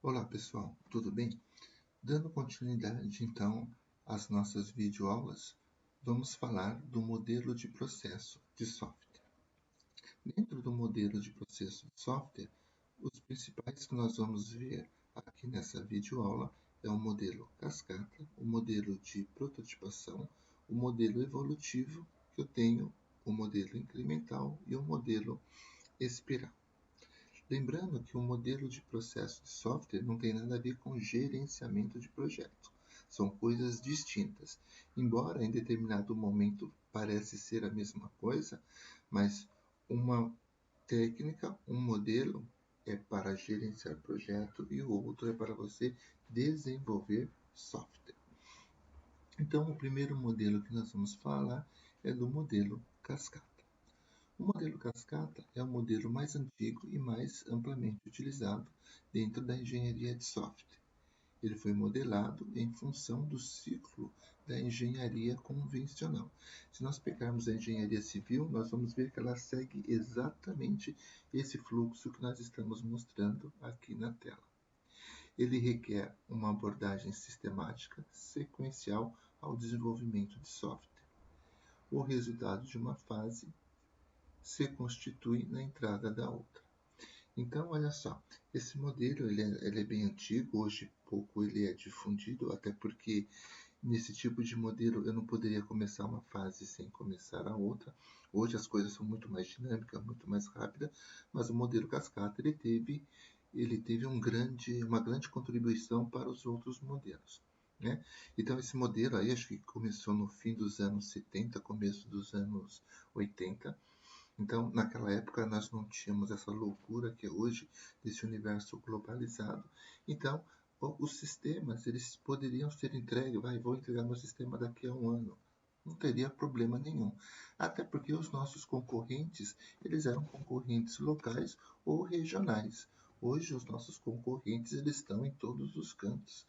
Olá pessoal, tudo bem? Dando continuidade então às nossas videoaulas, vamos falar do modelo de processo de software. Dentro do modelo de processo de software, os principais que nós vamos ver aqui nessa videoaula é o modelo cascata, o modelo de prototipação, o modelo evolutivo, que eu tenho o modelo incremental e o modelo espiral. Lembrando que o modelo de processo de software não tem nada a ver com gerenciamento de projeto. São coisas distintas. Embora em determinado momento parece ser a mesma coisa, mas uma técnica, um modelo é para gerenciar projeto e o outro é para você desenvolver software. Então, o primeiro modelo que nós vamos falar é do modelo cascata. O modelo cascata é o modelo mais antigo e mais amplamente utilizado dentro da engenharia de software. Ele foi modelado em função do ciclo da engenharia convencional. Se nós pegarmos a engenharia civil, nós vamos ver que ela segue exatamente esse fluxo que nós estamos mostrando aqui na tela. Ele requer uma abordagem sistemática, sequencial ao desenvolvimento de software. O resultado de uma fase se constitui na entrada da outra. Então, olha só, esse modelo ele é bem antigo, hoje pouco ele é difundido, até porque nesse tipo de modelo eu não poderia começar uma fase sem começar a outra. Hoje as coisas são muito mais dinâmicas, muito mais rápidas, mas o modelo cascata ele teve uma grande contribuição para os outros modelos. Né? Então esse modelo aí acho que começou no fim dos anos 70, começo dos anos 80. Então, naquela época, nós não tínhamos essa loucura que é hoje, desse universo globalizado. Então, os sistemas, eles poderiam ser entregues, vou entregar meu sistema daqui a um ano. Não teria problema nenhum. Até porque os nossos concorrentes, eles eram concorrentes locais ou regionais. Hoje, os nossos concorrentes, eles estão em todos os cantos.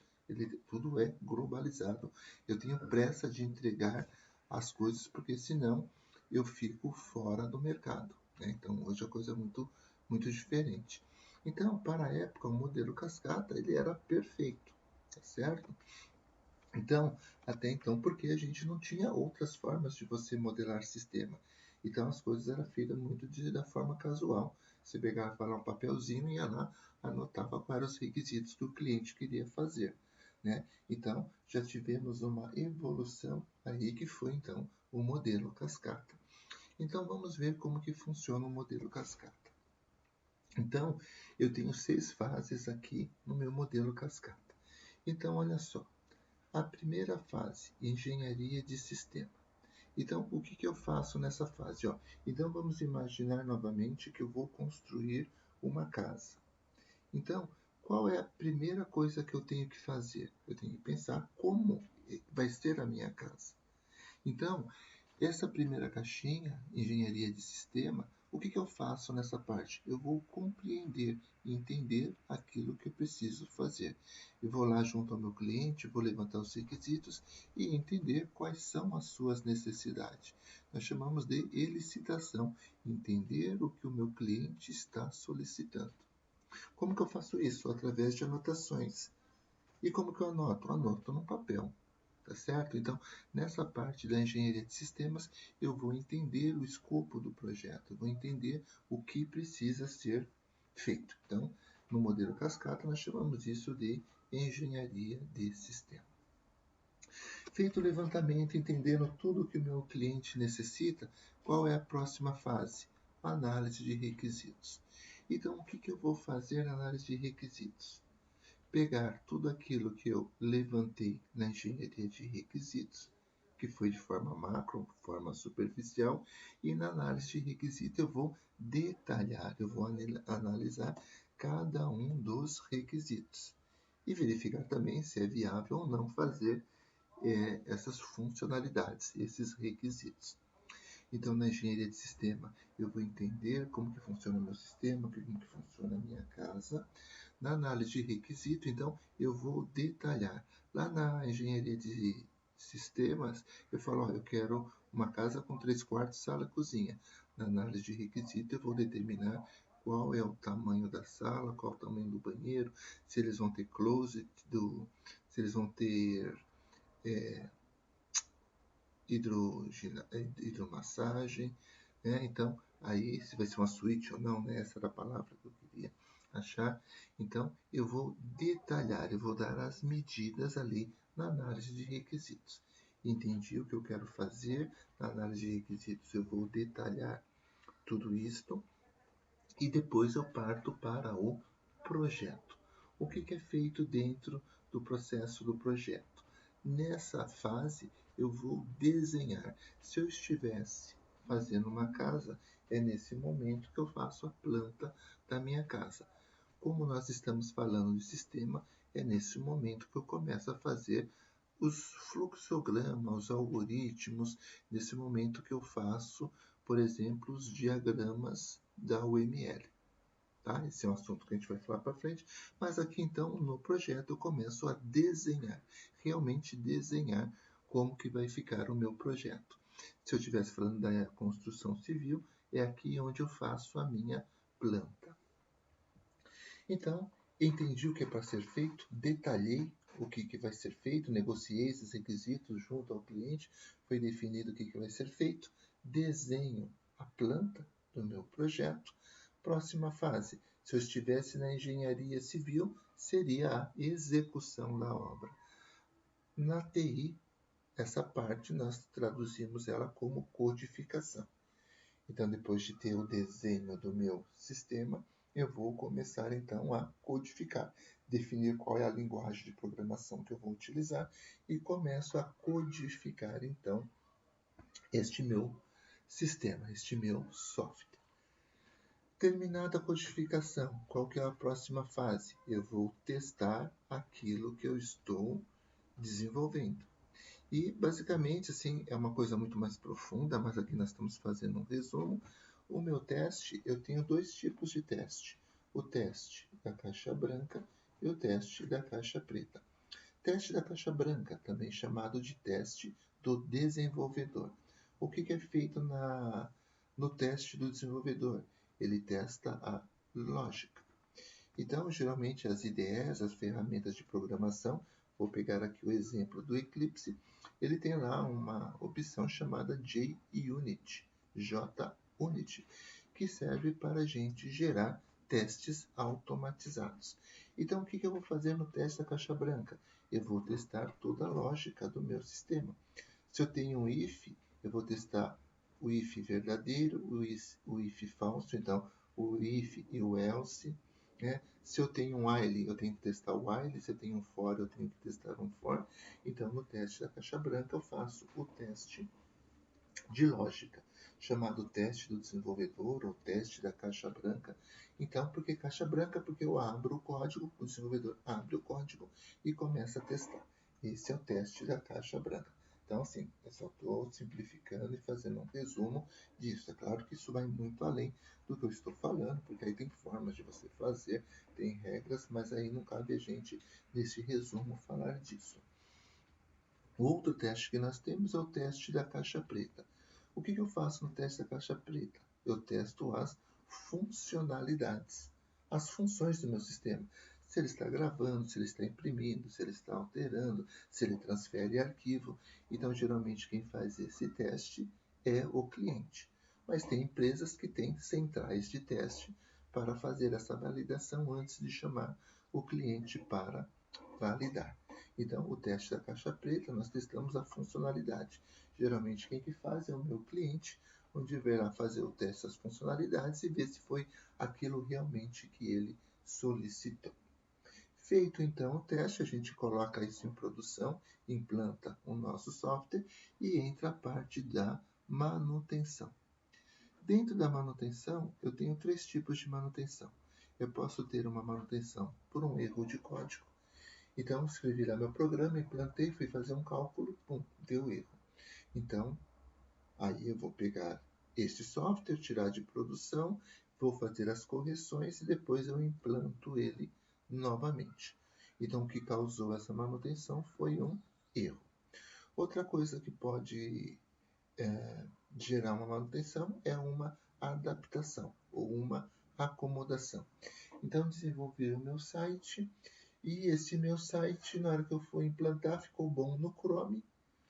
Tudo é globalizado. Eu tenho pressa de entregar as coisas, porque senão eu fico fora do mercado. Né? Então, hoje a coisa é muito diferente. Então, para a época, o modelo cascata ele era perfeito, tá certo? Então, até então, porque a gente não tinha outras formas de você modelar sistema. Então, as coisas eram feitas muito da forma casual. Você pegava lá um papelzinho e ia lá, anotava quais eram os requisitos que o cliente queria fazer. Né? Então, já tivemos uma evolução aí que foi, então, o modelo cascata. Então vamos ver como que funciona o modelo cascata. Então, eu tenho 6 fases aqui no meu modelo cascata. Então, olha só. A primeira fase, engenharia de sistema. Então, o que eu faço nessa fase? Então, vamos imaginar novamente que eu vou construir uma casa. Então, qual é a primeira coisa que eu tenho que fazer? Eu tenho que pensar como vai ser a minha casa. Então, essa primeira caixinha, engenharia de sistema, o que eu faço nessa parte? Eu vou compreender e entender aquilo que eu preciso fazer. Eu vou lá junto ao meu cliente, vou levantar os requisitos e entender quais são as suas necessidades. Nós chamamos de elicitação, entender o que o meu cliente está solicitando. Como que eu faço isso? Através de anotações. E como que eu anoto? Anoto no papel. Tá certo? Então, nessa parte da engenharia de sistemas, eu vou entender o escopo do projeto, eu vou entender o que precisa ser feito. Então, no modelo cascata, nós chamamos isso de engenharia de sistema. Feito o levantamento, entendendo tudo o que o meu cliente necessita, qual é a próxima fase? Análise de requisitos. Então, o que eu vou fazer na análise de requisitos? Pegar tudo aquilo que eu levantei na engenharia de requisitos, que foi de forma macro, forma superficial, e na análise de requisito eu vou detalhar, eu vou analisar cada um dos requisitos e verificar também se é viável ou não fazer essas funcionalidades, esses requisitos. Então, na engenharia de sistema, eu vou entender como que funciona o meu sistema, como que funciona a minha casa. Na análise de requisito, então, eu vou detalhar. Lá na engenharia de sistemas, eu falo, eu quero uma casa com 3 quartos, sala e cozinha. Na análise de requisito, eu vou determinar qual é o tamanho da sala, qual é o tamanho do banheiro, se eles vão ter closet, se eles vão ter hidromassagem, né? Então, aí se vai ser uma suíte ou não, né? Essa era a palavra que eu queria achar. Então, eu vou detalhar, eu vou dar as medidas ali na análise de requisitos. Entendi o que eu quero fazer, na análise de requisitos eu vou detalhar tudo isto e depois eu parto para o projeto. O que é feito dentro do processo do projeto? Nessa fase, eu vou desenhar. Se eu estivesse fazendo uma casa, é nesse momento que eu faço a planta da minha casa. Como nós estamos falando de sistema, é nesse momento que eu começo a fazer os fluxogramas, os algoritmos, nesse momento que eu faço, por exemplo, os diagramas da UML. Tá? Esse é um assunto que a gente vai falar para frente, mas aqui então no projeto eu começo a desenhar, realmente desenhar como que vai ficar o meu projeto. Se eu estivesse falando da construção civil, é aqui onde eu faço a minha planta. Então, entendi o que é para ser feito, detalhei o que vai ser feito, negociei esses requisitos junto ao cliente, foi definido o que vai ser feito, desenho a planta do meu projeto. Próxima fase, se eu estivesse na engenharia civil, seria a execução da obra. Na TI, essa parte nós traduzimos ela como codificação. Então, depois de ter o desenho do meu sistema, eu vou começar então a codificar, definir qual é a linguagem de programação que eu vou utilizar e começo a codificar então este meu sistema, este meu software. Terminada a codificação, qual que é a próxima fase? Eu vou testar aquilo que eu estou desenvolvendo. E, basicamente, assim, é uma coisa muito mais profunda, mas aqui nós estamos fazendo um resumo. O meu teste, eu tenho dois tipos de teste. O teste da caixa branca e o teste da caixa preta. Teste da caixa branca, também chamado de teste do desenvolvedor. O que é feito no teste do desenvolvedor? Ele testa a lógica. Então, geralmente, as IDEs, as ferramentas de programação, vou pegar aqui o exemplo do Eclipse, ele tem lá uma opção chamada JUnit, JUnit, que serve para a gente gerar testes automatizados. Então, o que eu vou fazer no teste da caixa branca? Eu vou testar toda a lógica do meu sistema. Se eu tenho um if, eu vou testar o if verdadeiro, o if falso, então o if e o else. Né? Se eu tenho um while, eu tenho que testar o while. Se eu tenho um for, eu tenho que testar um for. Então, no teste da caixa branca, eu faço o teste de lógica, chamado teste do desenvolvedor ou teste da caixa branca. Então, por que caixa branca? Porque eu abro o código, o desenvolvedor abre o código e começa a testar. Esse é o teste da caixa branca. Então, assim, eu só estou simplificando e fazendo um resumo disso. É claro que isso vai muito além do que eu estou falando, porque aí tem formas de você fazer, tem regras, mas aí não cabe a gente, nesse resumo, falar disso. O outro teste que nós temos é o teste da caixa preta. O que eu faço no teste da caixa preta? Eu testo as funcionalidades, as funções do meu sistema. Se ele está gravando, se ele está imprimindo, se ele está alterando, se ele transfere arquivo. Então, geralmente, quem faz esse teste é o cliente. Mas tem empresas que têm centrais de teste para fazer essa validação antes de chamar o cliente para validar. Então, o teste da caixa preta, nós testamos a funcionalidade. Geralmente, quem que faz é o meu cliente, onde verá fazer o teste das funcionalidades e ver se foi aquilo realmente que ele solicitou. Feito, então, o teste, a gente coloca isso em produção, implanta o nosso software e entra a parte da manutenção. Dentro da manutenção, eu tenho três tipos de manutenção. Eu posso ter uma manutenção por um erro de código. Então, escrevi lá meu programa, implantei, fui fazer um cálculo, pum, deu erro. Então, aí eu vou pegar este software, tirar de produção, vou fazer as correções e depois eu implanto ele novamente. Então, o que causou essa manutenção foi um erro. Outra coisa que pode gerar uma manutenção é uma adaptação ou uma acomodação. Então, desenvolvi o meu site, e esse meu site, na hora que eu fui implantar, ficou bom no Chrome,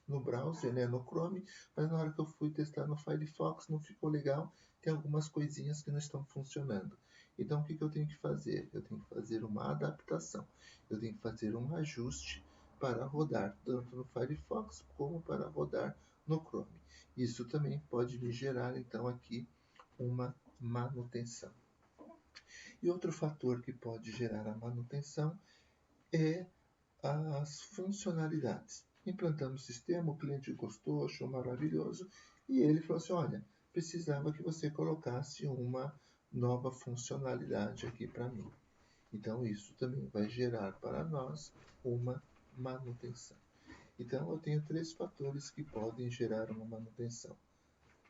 no browser, né, no Chrome, mas na hora que eu fui testar no Firefox não ficou legal, tem algumas coisinhas que não estão funcionando. Então, o que eu tenho que fazer? Eu tenho que fazer uma adaptação, eu tenho que fazer um ajuste para rodar tanto no Firefox como para rodar no Chrome. Isso também pode me gerar, então, aqui uma manutenção. E outro fator que pode gerar a manutenção é as funcionalidades. Implantamos o sistema, o cliente gostou, achou maravilhoso, e ele falou assim, olha, precisava que você colocasse uma nova funcionalidade aqui para mim. Então, isso também vai gerar para nós uma manutenção. Então, eu tenho 3 fatores que podem gerar uma manutenção.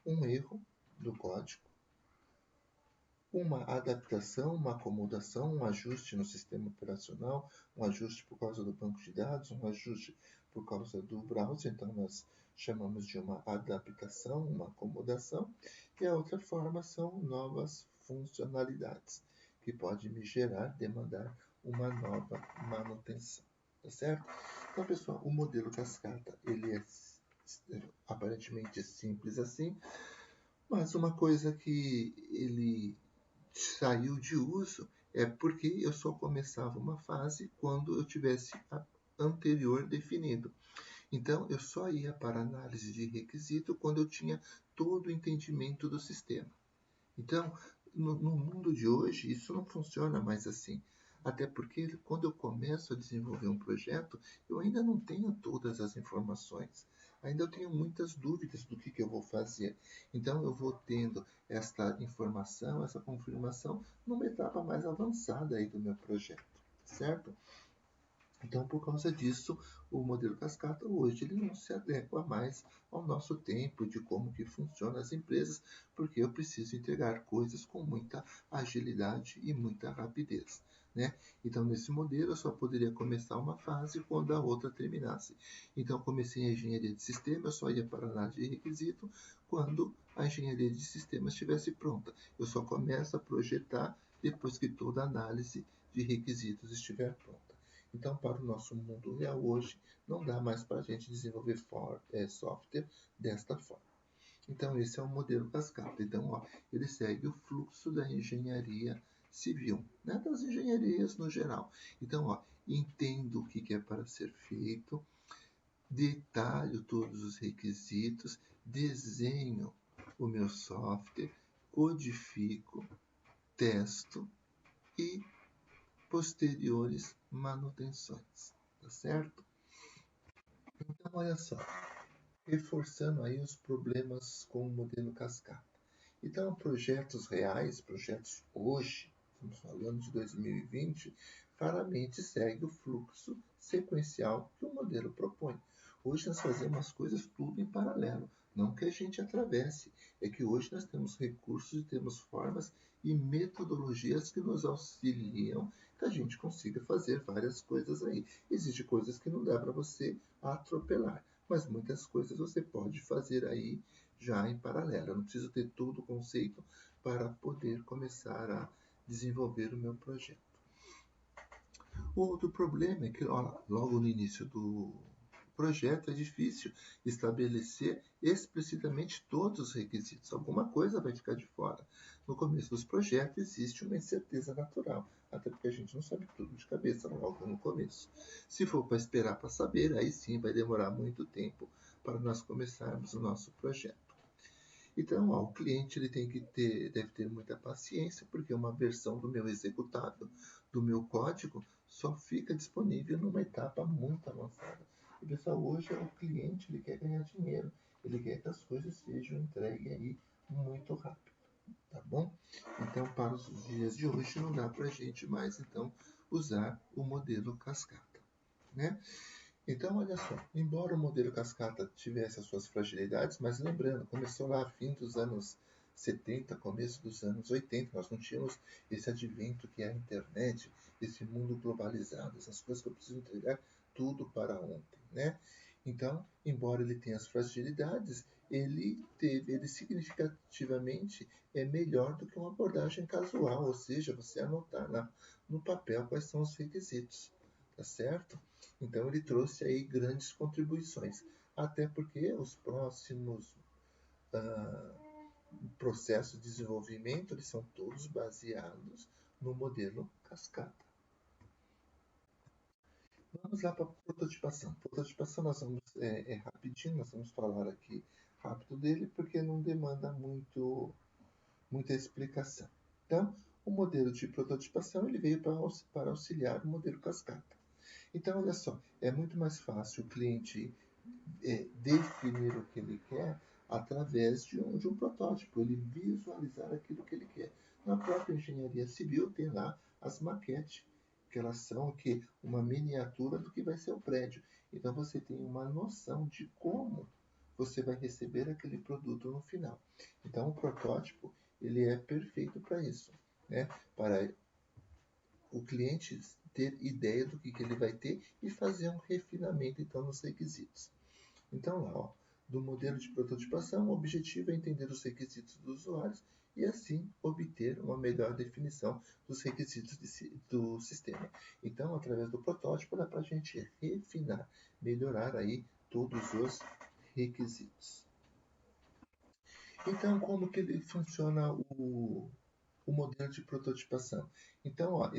Um erro do código, uma adaptação, uma acomodação, um ajuste no sistema operacional, um ajuste por causa do banco de dados, um ajuste por causa do browser, então nós chamamos de uma adaptação, uma acomodação, e a outra forma são novas funcionalidades, que pode me gerar, demandar uma nova manutenção, tá certo? Então, pessoal, o modelo cascata, ele é aparentemente simples assim, mas uma coisa que ele saiu de uso é porque eu só começava uma fase quando eu tivesse a anterior definido. Então, eu só ia para análise de requisito quando eu tinha todo o entendimento do sistema. Então, no mundo de hoje, isso não funciona mais assim. Até porque, quando eu começo a desenvolver um projeto, eu ainda não tenho todas as informações. Ainda eu tenho muitas dúvidas do que eu vou fazer. Então, eu vou tendo esta informação, essa confirmação, numa etapa mais avançada aí do meu projeto, certo? Então, por causa disso, o modelo cascata hoje ele não se adequa mais ao nosso tempo, de como que funcionam as empresas, porque eu preciso entregar coisas com muita agilidade e muita rapidez, né? Então, nesse modelo, eu só poderia começar uma fase quando a outra terminasse. Então, comecei em engenharia de sistema, eu só ia para a análise de requisito quando a engenharia de sistemas estivesse pronta. Eu só começo a projetar depois que toda a análise de requisitos estiver pronta. Então, para o nosso mundo real hoje, não dá mais para a gente desenvolver software desta forma. Então, esse é o modelo cascata. Então, ó, ele segue o fluxo da engenharia civil, né? Das engenharias no geral. Então, ó, entendo o que é para ser feito, detalho todos os requisitos, desenho o meu software, codifico, testo e posteriores manutenções, tá certo? Então, olha só, reforçando aí os problemas com o modelo cascata. Então, projetos reais, projetos hoje, estamos falando de 2020, raramente segue o fluxo sequencial que o modelo propõe. Hoje nós fazemos as coisas tudo em paralelo, não que a gente atravesse, é que hoje nós temos recursos e temos formas e metodologias que nos auxiliam que a gente consiga fazer várias coisas aí. Existem coisas que não dá para você atropelar, mas muitas coisas você pode fazer aí já em paralelo. Eu não preciso ter todo o conceito para poder começar a desenvolver o meu projeto. O outro problema é que logo no início do projeto é difícil estabelecer explicitamente todos os requisitos. Alguma coisa vai ficar de fora. No começo dos projetos existe uma incerteza natural, até porque a gente não sabe tudo de cabeça logo no começo. Se for para esperar para saber, aí sim vai demorar muito tempo para nós começarmos o nosso projeto. Então, ó, o cliente ele deve ter muita paciência, porque uma versão do meu executável, do meu código, só fica disponível numa etapa muito avançada. E pessoal, hoje o cliente ele quer ganhar dinheiro, ele quer que as coisas sejam entregues aí muito rápido, tá bom? Então, para os dias de hoje não dá para a gente mais então usar o modelo cascata, né? Então, olha só, embora o modelo cascata tivesse as suas fragilidades, mas lembrando, começou lá a fim dos anos 70, começo dos anos 80, nós não tínhamos esse advento que é a internet, esse mundo globalizado, essas coisas que eu preciso entregar tudo para ontem, né? Então, embora ele tenha as fragilidades, ele significativamente é melhor do que uma abordagem casual, ou seja, você anotar no papel quais são os requisitos, tá certo? Então, ele trouxe aí grandes contribuições, até porque os próximos ah, processos de desenvolvimento eles são todos baseados no modelo cascata. Vamos lá para a prototipação. Prototipação nós vamos rapidinho, nós vamos falar aqui rápido dele porque não demanda muita explicação. Então, o modelo de prototipação ele veio para auxiliar o modelo cascata. Então, olha só, é muito mais fácil o cliente definir o que ele quer através de um protótipo, ele visualizar aquilo que ele quer. Na própria engenharia civil tem lá as maquetes, que elas são uma miniatura do que vai ser o prédio. Então você tem uma noção de como você vai receber aquele produto no final. Então o protótipo ele é perfeito para isso, né? Para o cliente ter ideia do que ele vai ter e fazer um refinamento então nos requisitos. Então, lá, ó, do modelo de prototipação, o objetivo é entender os requisitos dos usuários e, assim, obter uma melhor definição dos requisitos do sistema. Então, através do protótipo, dá para a gente refinar, melhorar aí todos os requisitos. Então, como que ele funciona o modelo de prototipação? Então, ó,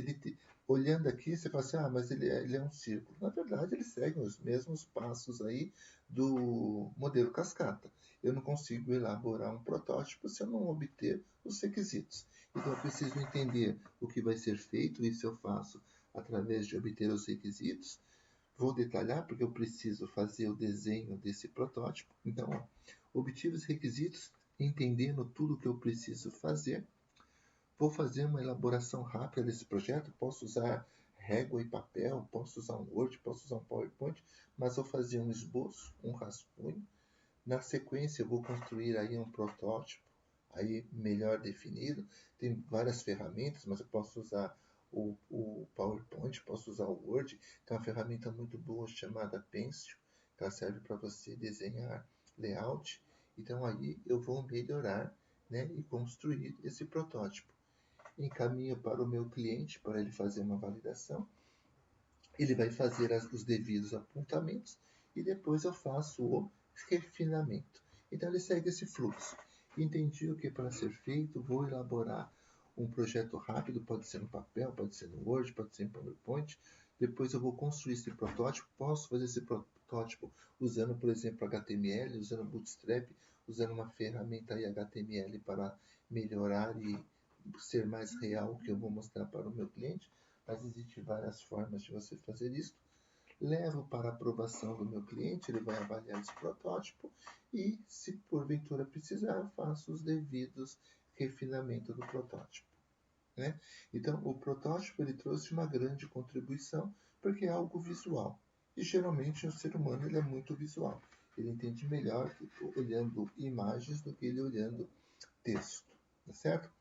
olhando aqui, você fala assim, mas ele é um círculo. Na verdade, ele segue os mesmos passos aí do modelo cascata. Eu não consigo elaborar um protótipo se eu não obter os requisitos. Então, eu preciso entender o que vai ser feito, isso eu faço através de obter os requisitos. Vou detalhar porque eu preciso fazer o desenho desse protótipo. Então, ó, obtive os requisitos, entendendo tudo o que eu preciso fazer. Vou fazer uma elaboração rápida desse projeto. Posso usar régua e papel, posso usar um Word, posso usar um PowerPoint, mas vou fazer um esboço, um rascunho. Na sequência, eu vou construir aí um protótipo, aí melhor definido. Tem várias ferramentas, mas eu posso usar o PowerPoint, posso usar o Word. Tem uma ferramenta muito boa chamada Pencil, que ela serve para você desenhar layout. Então aí eu vou melhorar, né, e construir esse protótipo. Encaminho para o meu cliente para ele fazer uma validação. Ele vai fazer os devidos apontamentos e depois eu faço o refinamento. Então ele segue esse fluxo. Entendi o que é para ser feito, vou elaborar um projeto rápido, pode ser no papel, pode ser no Word, pode ser em PowerPoint. Depois eu vou construir esse protótipo, posso fazer esse protótipo usando, por exemplo, HTML, usando Bootstrap, usando uma ferramenta aí HTML para melhorar e ser mais real o que eu vou mostrar para o meu cliente, mas existem várias formas de você fazer isso. Levo para aprovação do meu cliente, ele vai avaliar esse protótipo e, se porventura precisar, faço os devidos refinamentos do protótipo. Né? Então, o protótipo ele trouxe uma grande contribuição porque é algo visual. E geralmente o ser humano ele é muito visual. Ele entende melhor olhando imagens do que ele olhando texto. Tá certo?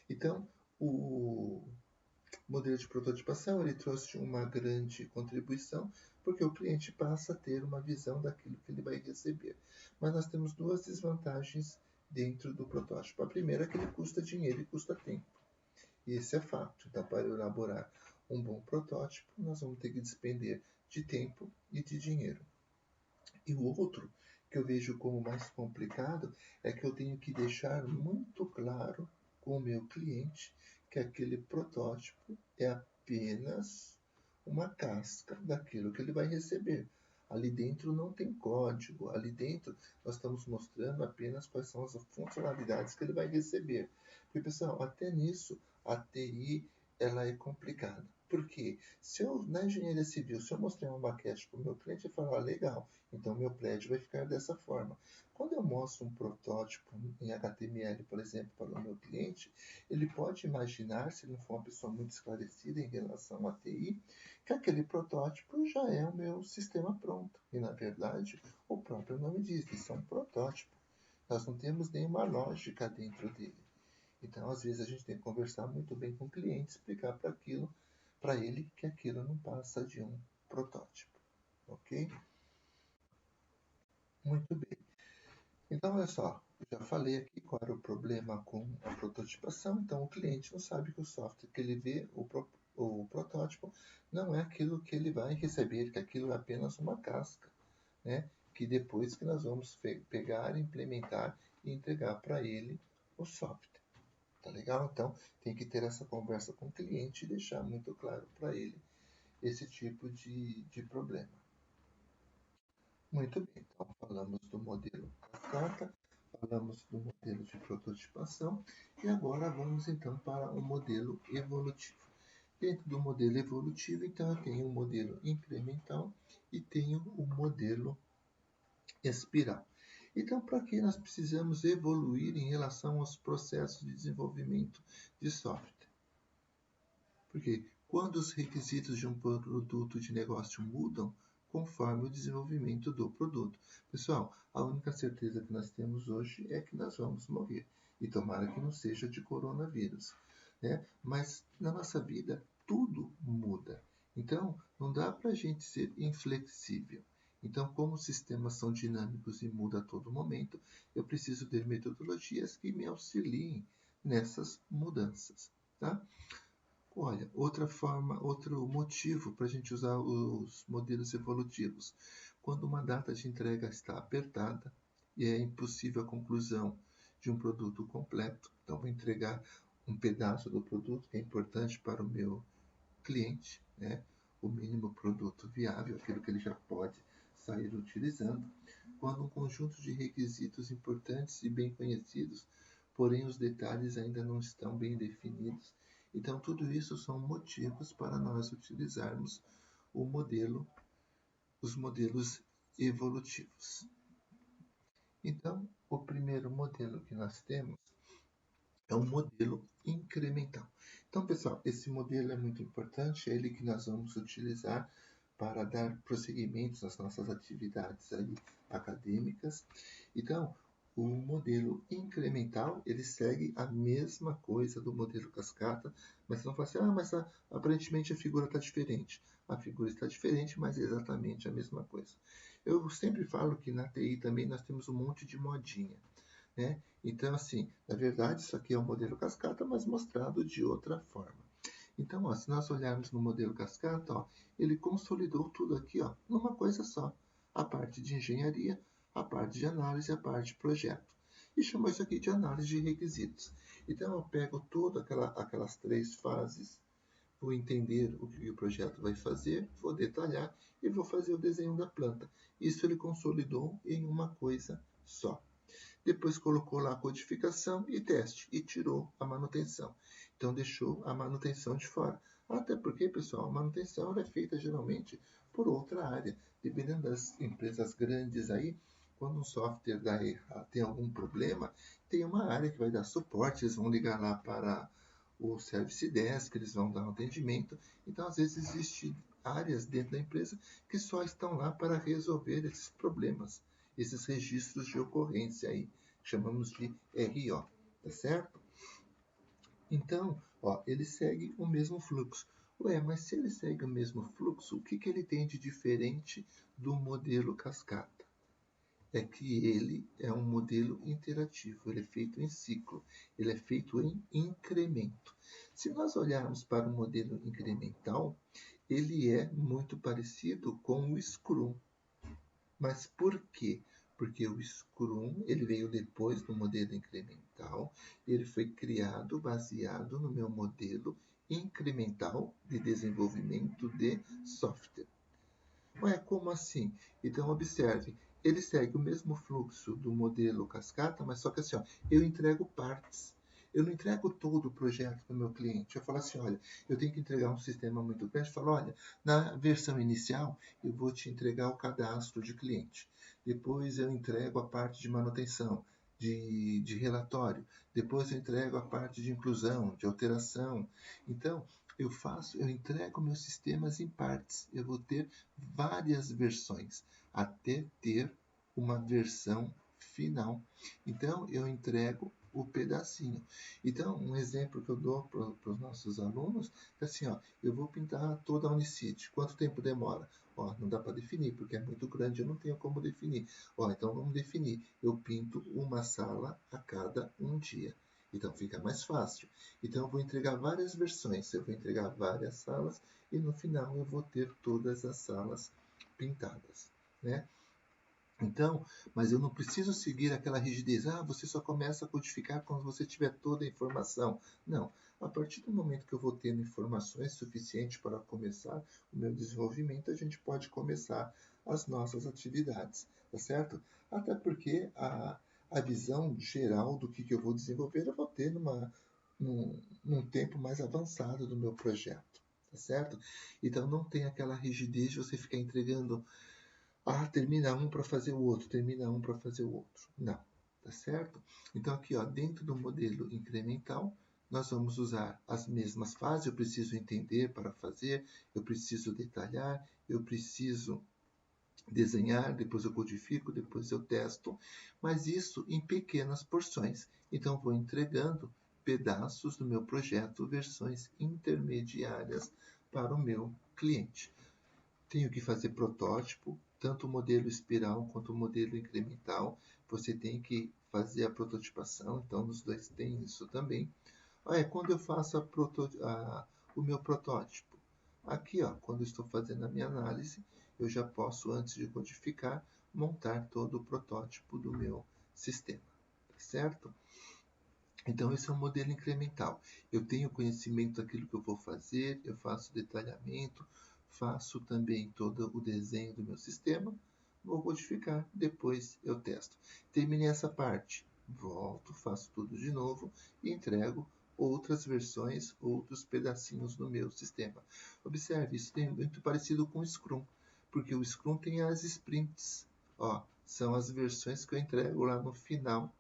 Então, o modelo de prototipação ele trouxe uma grande contribuição porque o cliente passa a ter uma visão daquilo que ele vai receber. Mas nós temos duas desvantagens dentro do protótipo. A primeira é que ele custa dinheiro e custa tempo. E esse é fato. Então, para elaborar um bom protótipo, nós vamos ter que despender de tempo e de dinheiro. E o outro, que eu vejo como mais complicado, é que eu tenho que deixar muito claro com o meu cliente que aquele protótipo é apenas uma casca daquilo que ele vai receber. Ali dentro não tem código, ali dentro nós estamos mostrando apenas quais são as funcionalidades que ele vai receber. Porque, pessoal, até nisso a TI ela é complicada. Por quê? Se eu, na engenharia civil, se eu mostrar uma maquete para o meu cliente, ele fala, legal, então meu prédio vai ficar dessa forma. Quando eu mostro um protótipo em HTML, por exemplo, para o meu cliente, ele pode imaginar, se ele não for uma pessoa muito esclarecida em relação à TI, que aquele protótipo já é o meu sistema pronto. E, na verdade, o próprio nome diz, isso é um protótipo. Nós não temos nenhuma lógica dentro dele. Então, às vezes, a gente tem que conversar muito bem com o cliente, explicar para ele que aquilo não passa de um protótipo. Ok? Muito bem. Então, olha só, eu já falei aqui qual era o problema com a prototipação. Então, o cliente não sabe que o software que ele vê, o protótipo, não é aquilo que ele vai receber, que aquilo é apenas uma casca, né? Que depois que nós vamos pegar, implementar e entregar para ele o software. Tá legal? Então, tem que ter essa conversa com o cliente e deixar muito claro para ele esse tipo de problema. Muito bem, então falamos do modelo cascata, falamos do modelo de prototipação e agora vamos então para o modelo evolutivo. Dentro do modelo evolutivo, então, eu tenho o modelo incremental e tenho o modelo espiral. Então, para que nós precisamos evoluir em relação aos processos de desenvolvimento de software? Porque quando os requisitos de um produto de negócio mudam conforme o desenvolvimento do produto. Pessoal, a única certeza que nós temos hoje é que nós vamos morrer. E tomara que não seja de coronavírus. Né? Mas na nossa vida tudo muda. Então, não dá para a gente ser inflexível. Então, como os sistemas são dinâmicos e mudam a todo momento, eu preciso ter metodologias que me auxiliem nessas mudanças. Tá? Olha, outra forma, outro motivo para a gente usar os modelos evolutivos. Quando uma data de entrega está apertada e é impossível a conclusão de um produto completo, então vou entregar um pedaço do produto que é importante para o meu cliente, né? O mínimo produto viável, aquilo que ele já pode sair utilizando. Quando um conjunto de requisitos importantes e bem conhecidos, porém os detalhes ainda não estão bem definidos. Então, tudo isso são motivos para nós utilizarmos o modelo, os modelos evolutivos. Então, o primeiro modelo que nós temos é um modelo incremental. Então, pessoal, esse modelo é muito importante, é ele que nós vamos utilizar para dar prosseguimentos às nossas atividades aí acadêmicas. Então, o modelo incremental, ele segue a mesma coisa do modelo cascata, mas você não fala assim, mas aparentemente a figura está diferente. A figura está diferente, mas é exatamente a mesma coisa. Eu sempre falo que na TI também nós temos um monte de modinha. Né? Então, assim, na verdade, isso aqui é um modelo cascata, mas mostrado de outra forma. Então, ó, se nós olharmos no modelo cascata, ó, ele consolidou tudo aqui ó, numa coisa só. A parte de engenharia, a parte de análise e a parte de projeto. E chamou isso aqui de análise de requisitos. Então, eu pego todas aquelas três fases, vou entender o que o projeto vai fazer, vou detalhar e vou fazer o desenho da planta. Isso ele consolidou em uma coisa só. Depois colocou lá a codificação e teste e tirou a manutenção. Então deixou a manutenção de fora. Até porque, pessoal, a manutenção é feita geralmente por outra área. Dependendo das empresas grandes aí, quando um software tem algum problema, tem uma área que vai dar suporte, eles vão ligar lá para o Service Desk, eles vão dar um atendimento. Então, às vezes, existem áreas dentro da empresa que só estão lá para resolver esses problemas, esses registros de ocorrência aí, chamamos de RO, tá certo? Então, ó, ele segue o mesmo fluxo. Ué, mas se ele segue o mesmo fluxo, o que ele tem de diferente do modelo cascata? É que ele é um modelo interativo, ele é feito em ciclo, ele é feito em incremento. Se nós olharmos para o modelo incremental, ele é muito parecido com o Scrum. Mas por quê? Porque o Scrum ele veio depois do modelo incremental, ele foi criado baseado no meu modelo incremental de desenvolvimento de software. Ué, como assim? Então, observe, ele segue o mesmo fluxo do modelo cascata, mas só que assim, ó, eu entrego partes. Eu não entrego todo o projeto para o meu cliente. Eu falo assim, olha, eu tenho que entregar um sistema muito grande. Eu falo, olha, na versão inicial, eu vou te entregar o cadastro de cliente. Depois eu entrego a parte de manutenção, de relatório. Depois eu entrego a parte de inclusão, de alteração. Então, eu entrego meus sistemas em partes. Eu vou ter várias versões até ter uma versão final. Então, eu entrego o pedacinho. Então, um exemplo que eu dou para os nossos alunos é assim, ó, eu vou pintar toda a Unicity. Quanto tempo demora? Ó, não dá para definir, porque é muito grande, eu não tenho como definir. Ó, então vamos definir. Eu pinto uma sala a cada um dia. Então fica mais fácil. Então eu vou entregar várias versões, eu vou entregar várias salas e no final eu vou ter todas as salas pintadas, né? Então, mas eu não preciso seguir aquela rigidez. Ah, você só começa a codificar quando você tiver toda a informação. Não. A partir do momento que eu vou tendo informações suficientes para começar o meu desenvolvimento, a gente pode começar as nossas atividades, tá certo? Até porque a visão geral do que eu vou desenvolver eu vou ter num tempo mais avançado do meu projeto, tá certo? Então não tem aquela rigidez de você ficar entregando termina um para fazer o outro, termina um para fazer o outro. Não, tá certo? Então aqui, ó, dentro do modelo incremental, nós vamos usar as mesmas fases. Eu preciso entender para fazer, eu preciso detalhar, eu preciso desenhar, depois eu codifico, depois eu testo, mas isso em pequenas porções. Então vou entregando pedaços do meu projeto, versões intermediárias para o meu cliente. Tenho que fazer protótipo, tanto o modelo espiral quanto o modelo incremental. Você tem que fazer a prototipação, então nos dois tem isso também. Quando eu faço o meu protótipo, aqui, ó, quando eu estou fazendo a minha análise, eu já posso, antes de codificar, montar todo o protótipo do meu sistema, tá certo? Então, esse é um modelo incremental. Eu tenho conhecimento daquilo que eu vou fazer, eu faço detalhamento, faço também todo o desenho do meu sistema, vou codificar, depois eu testo. Terminei essa parte, volto, faço tudo de novo e entrego outras versões, outros pedacinhos do meu sistema. Observe, isso tem muito parecido com o Scrum, porque o Scrum tem as sprints. Ó, são as versões que eu entrego lá no final,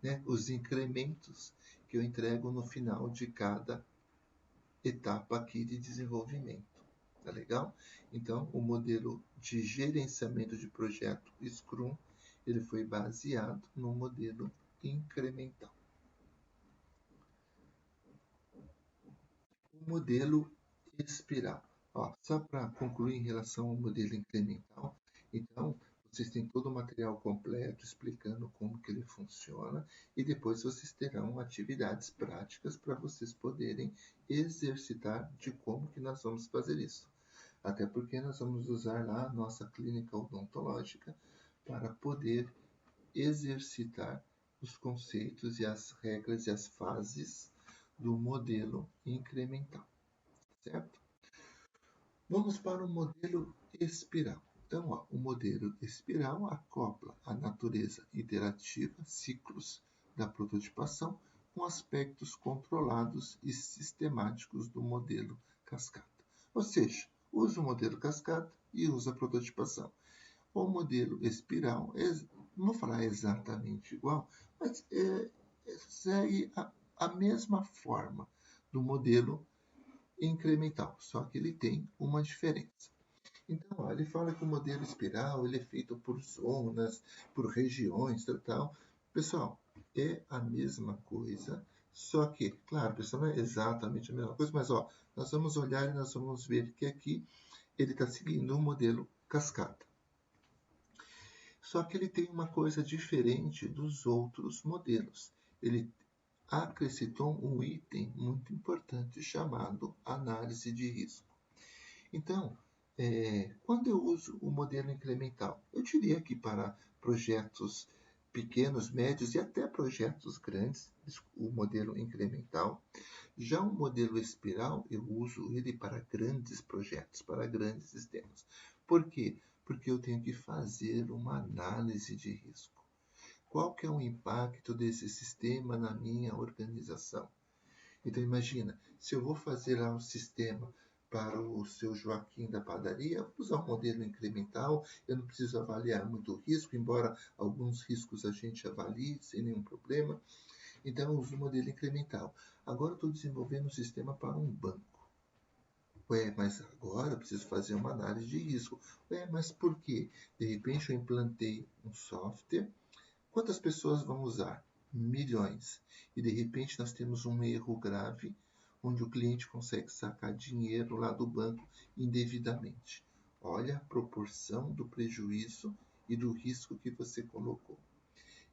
né, os incrementos que eu entrego no final de cada etapa aqui de desenvolvimento. Tá legal? Então, o modelo de gerenciamento de projeto Scrum, ele foi baseado no modelo incremental. O modelo espiral. Ó, só para concluir em relação ao modelo incremental, então, vocês têm todo o material completo explicando como que ele funciona e depois vocês terão atividades práticas para vocês poderem exercitar de como que nós vamos fazer isso. Até porque nós vamos usar lá a nossa clínica odontológica para poder exercitar os conceitos e as regras e as fases do modelo incremental, certo? Vamos para o modelo espiral. Então, ó, o modelo espiral acopla a natureza interativa, ciclos da prototipação, com aspectos controlados e sistemáticos do modelo cascata. Ou seja, usa o modelo cascata e usa a prototipação. O modelo espiral, não vou falar exatamente igual, mas segue a mesma forma do modelo incremental, só que ele tem uma diferença. Então, ó, ele fala que o modelo espiral ele é feito por zonas, por regiões, tal. Pessoal, é a mesma coisa, só que, claro, pessoal, não é exatamente a mesma coisa, mas ó, nós vamos olhar e nós vamos ver que aqui ele está seguindo um modelo cascata. Só que ele tem uma coisa diferente dos outros modelos. Ele acrescentou um item muito importante chamado análise de risco. Então, quando eu uso o modelo incremental, eu diria que para projetos pequenos, médios e até projetos grandes, o modelo incremental. Já o modelo espiral, eu uso ele para grandes projetos, para grandes sistemas. Por quê? Porque eu tenho que fazer uma análise de risco. Qual que é o impacto desse sistema na minha organização? Então imagina, se eu vou fazer lá um sistema para o seu Joaquim da padaria, eu vou usar um modelo incremental, eu não preciso avaliar muito risco, embora alguns riscos a gente avalie sem nenhum problema. Então eu uso o modelo incremental. Agora eu estou desenvolvendo um sistema para um banco. Mas agora eu preciso fazer uma análise de risco. Mas por quê? De repente eu implantei um software. Quantas pessoas vão usar? milhões. E de repente nós temos um erro grave, onde o cliente consegue sacar dinheiro lá do banco indevidamente. Olha a proporção do prejuízo e do risco que você colocou.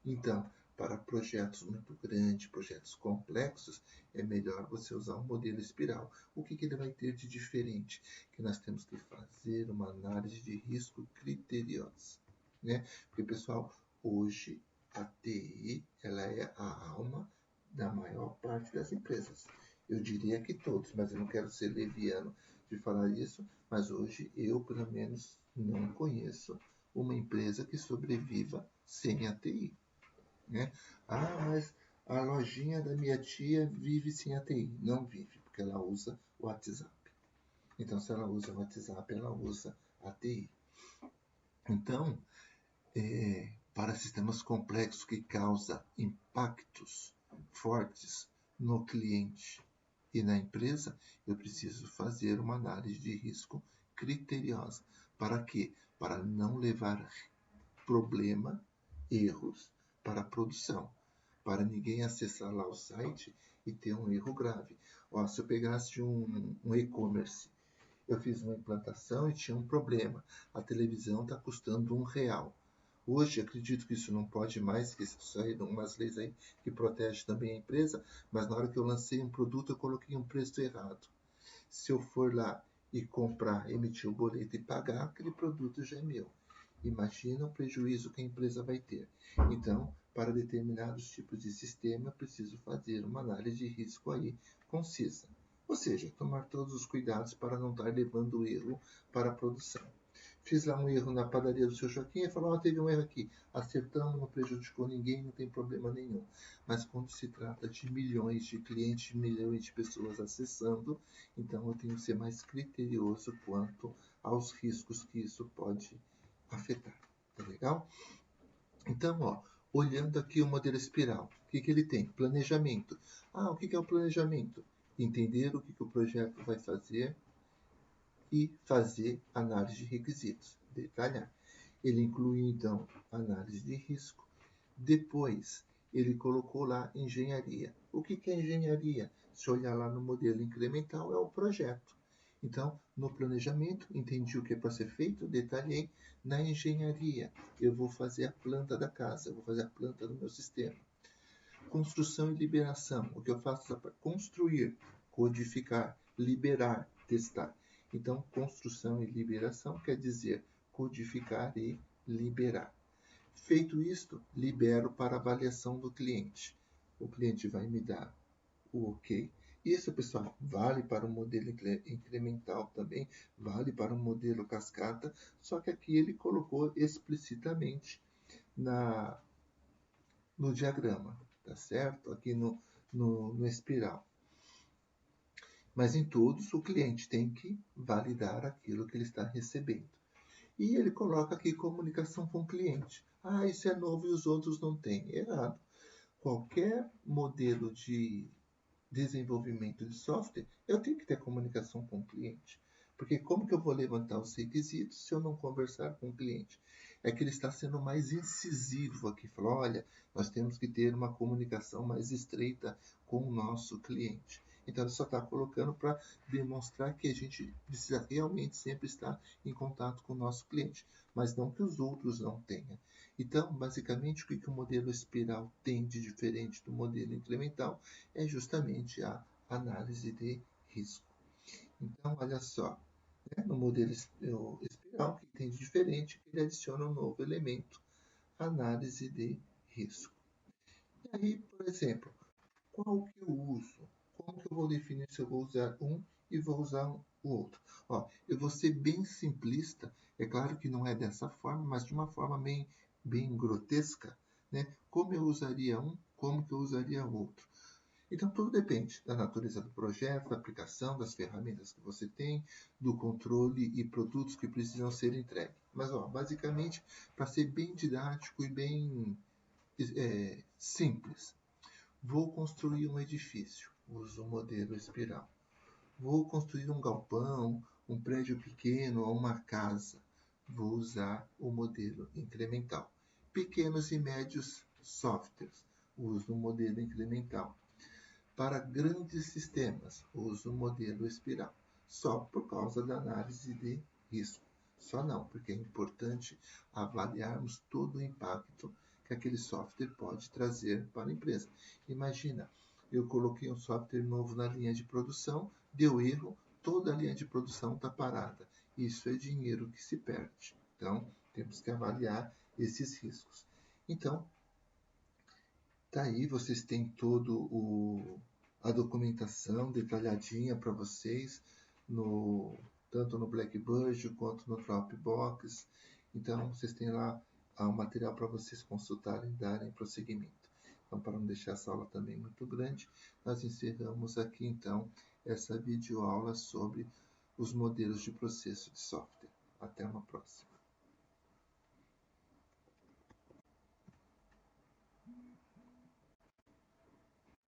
Então, para projetos muito grandes, projetos complexos, é melhor você usar um modelo espiral. O que ele vai ter de diferente? Que nós temos que fazer uma análise de risco criteriosa, né? Porque, pessoal, hoje a TI ela é a alma da maior parte das empresas. Eu diria que todos, mas eu não quero ser leviano de falar isso, mas hoje eu, pelo menos, não conheço uma empresa que sobreviva sem a TI. Né? Ah, mas a lojinha da minha tia vive sem a TI. Não vive, porque ela usa o WhatsApp. Então, se ela usa o WhatsApp, ela usa a TI. Então, para sistemas complexos que causam impactos fortes no cliente e na empresa, eu preciso fazer uma análise de risco criteriosa. Para quê? Para não levar problema, erros para a produção, para ninguém acessar lá o site e ter um erro grave. Ó, se eu pegasse um e-commerce, eu fiz uma implantação e tinha um problema. A televisão está custando R$1. Hoje, acredito que isso não pode mais, que saíram umas leis aí que protegem também a empresa, mas na hora que eu lancei um produto, eu coloquei um preço errado. Se eu for lá e comprar, emitir o boleto e pagar, aquele produto já é meu. Imagina o prejuízo que a empresa vai ter. Então, para determinados tipos de sistema, eu preciso fazer uma análise de risco aí concisa. Ou seja, tomar todos os cuidados para não estar levando o erro para a produção. Fiz lá um erro na padaria do seu Joaquim e falou, teve um erro aqui. Acertamos, não prejudicou ninguém, não tem problema nenhum. Mas quando se trata de milhões de clientes, milhões de pessoas acessando, então eu tenho que ser mais criterioso quanto aos riscos que isso pode afetar. Tá legal? Então, ó, olhando aqui o modelo espiral, o que ele tem? Planejamento. O que é o planejamento? Entender o que o projeto vai fazer e fazer análise de requisitos. Detalhar. Ele inclui, então, análise de risco. Depois, ele colocou lá engenharia. O que é engenharia? Se olhar lá no modelo incremental, é o projeto. Então, no planejamento, entendi o que é para ser feito, detalhei. Na engenharia, eu vou fazer a planta da casa, eu vou fazer a planta do meu sistema. Construção e liberação. O que eu faço é para construir, codificar, liberar, testar. Então, construção e liberação quer dizer codificar e liberar. Feito isto, libero para avaliação do cliente. O cliente vai me dar o OK. Isso, pessoal, vale para o modelo incremental também, vale para o modelo cascata, só que aqui ele colocou explicitamente no diagrama, tá certo? Aqui no espiral. Mas em todos, o cliente tem que validar aquilo que ele está recebendo. E ele coloca aqui comunicação com o cliente. Isso é novo e os outros não têm. Errado. Qualquer modelo de desenvolvimento de software, eu tenho que ter comunicação com o cliente. Porque como que eu vou levantar os requisitos se eu não conversar com o cliente? É que ele está sendo mais incisivo aqui. Falou, olha, nós temos que ter uma comunicação mais estreita com o nosso cliente. Então, ele só está colocando para demonstrar que a gente precisa realmente sempre estar em contato com o nosso cliente, mas não que os outros não tenham. Então, basicamente, o que o modelo espiral tem de diferente do modelo incremental é justamente a análise de risco. Então, olha só, né? No modelo espiral, o que tem de diferente é que ele adiciona um novo elemento, análise de risco. E aí, por exemplo, qual que eu uso? Como que eu vou definir se eu vou usar um e vou usar o outro? Eu vou ser bem simplista, é claro que não é dessa forma, mas de uma forma bem grotesca, né? Como eu usaria um, como que eu usaria o outro? Então, tudo depende da natureza do projeto, da aplicação, das ferramentas que você tem, do controle e produtos que precisam ser entregues. Mas, basicamente, para ser bem didático e bem simples, vou construir um edifício, uso o modelo espiral. Vou construir um galpão, um prédio pequeno ou uma casa, vou usar o modelo incremental. Pequenos e médios softwares, uso o modelo incremental. Para grandes sistemas, uso o modelo espiral, só por causa da análise de risco. Só não, porque é importante avaliarmos todo o impacto que aquele software pode trazer para a empresa. Imagina, eu coloquei um software novo na linha de produção, deu erro, toda a linha de produção está parada. Isso é dinheiro que se perde. Então, temos que avaliar esses riscos. Então, tá aí, vocês têm a documentação detalhadinha para vocês, tanto no Blackbird quanto no Dropbox. Então, vocês têm lá o material para vocês consultarem e darem prosseguimento. Então, para não deixar essa aula também muito grande, nós encerramos aqui, então, essa videoaula sobre os modelos de processo de software. Até uma próxima.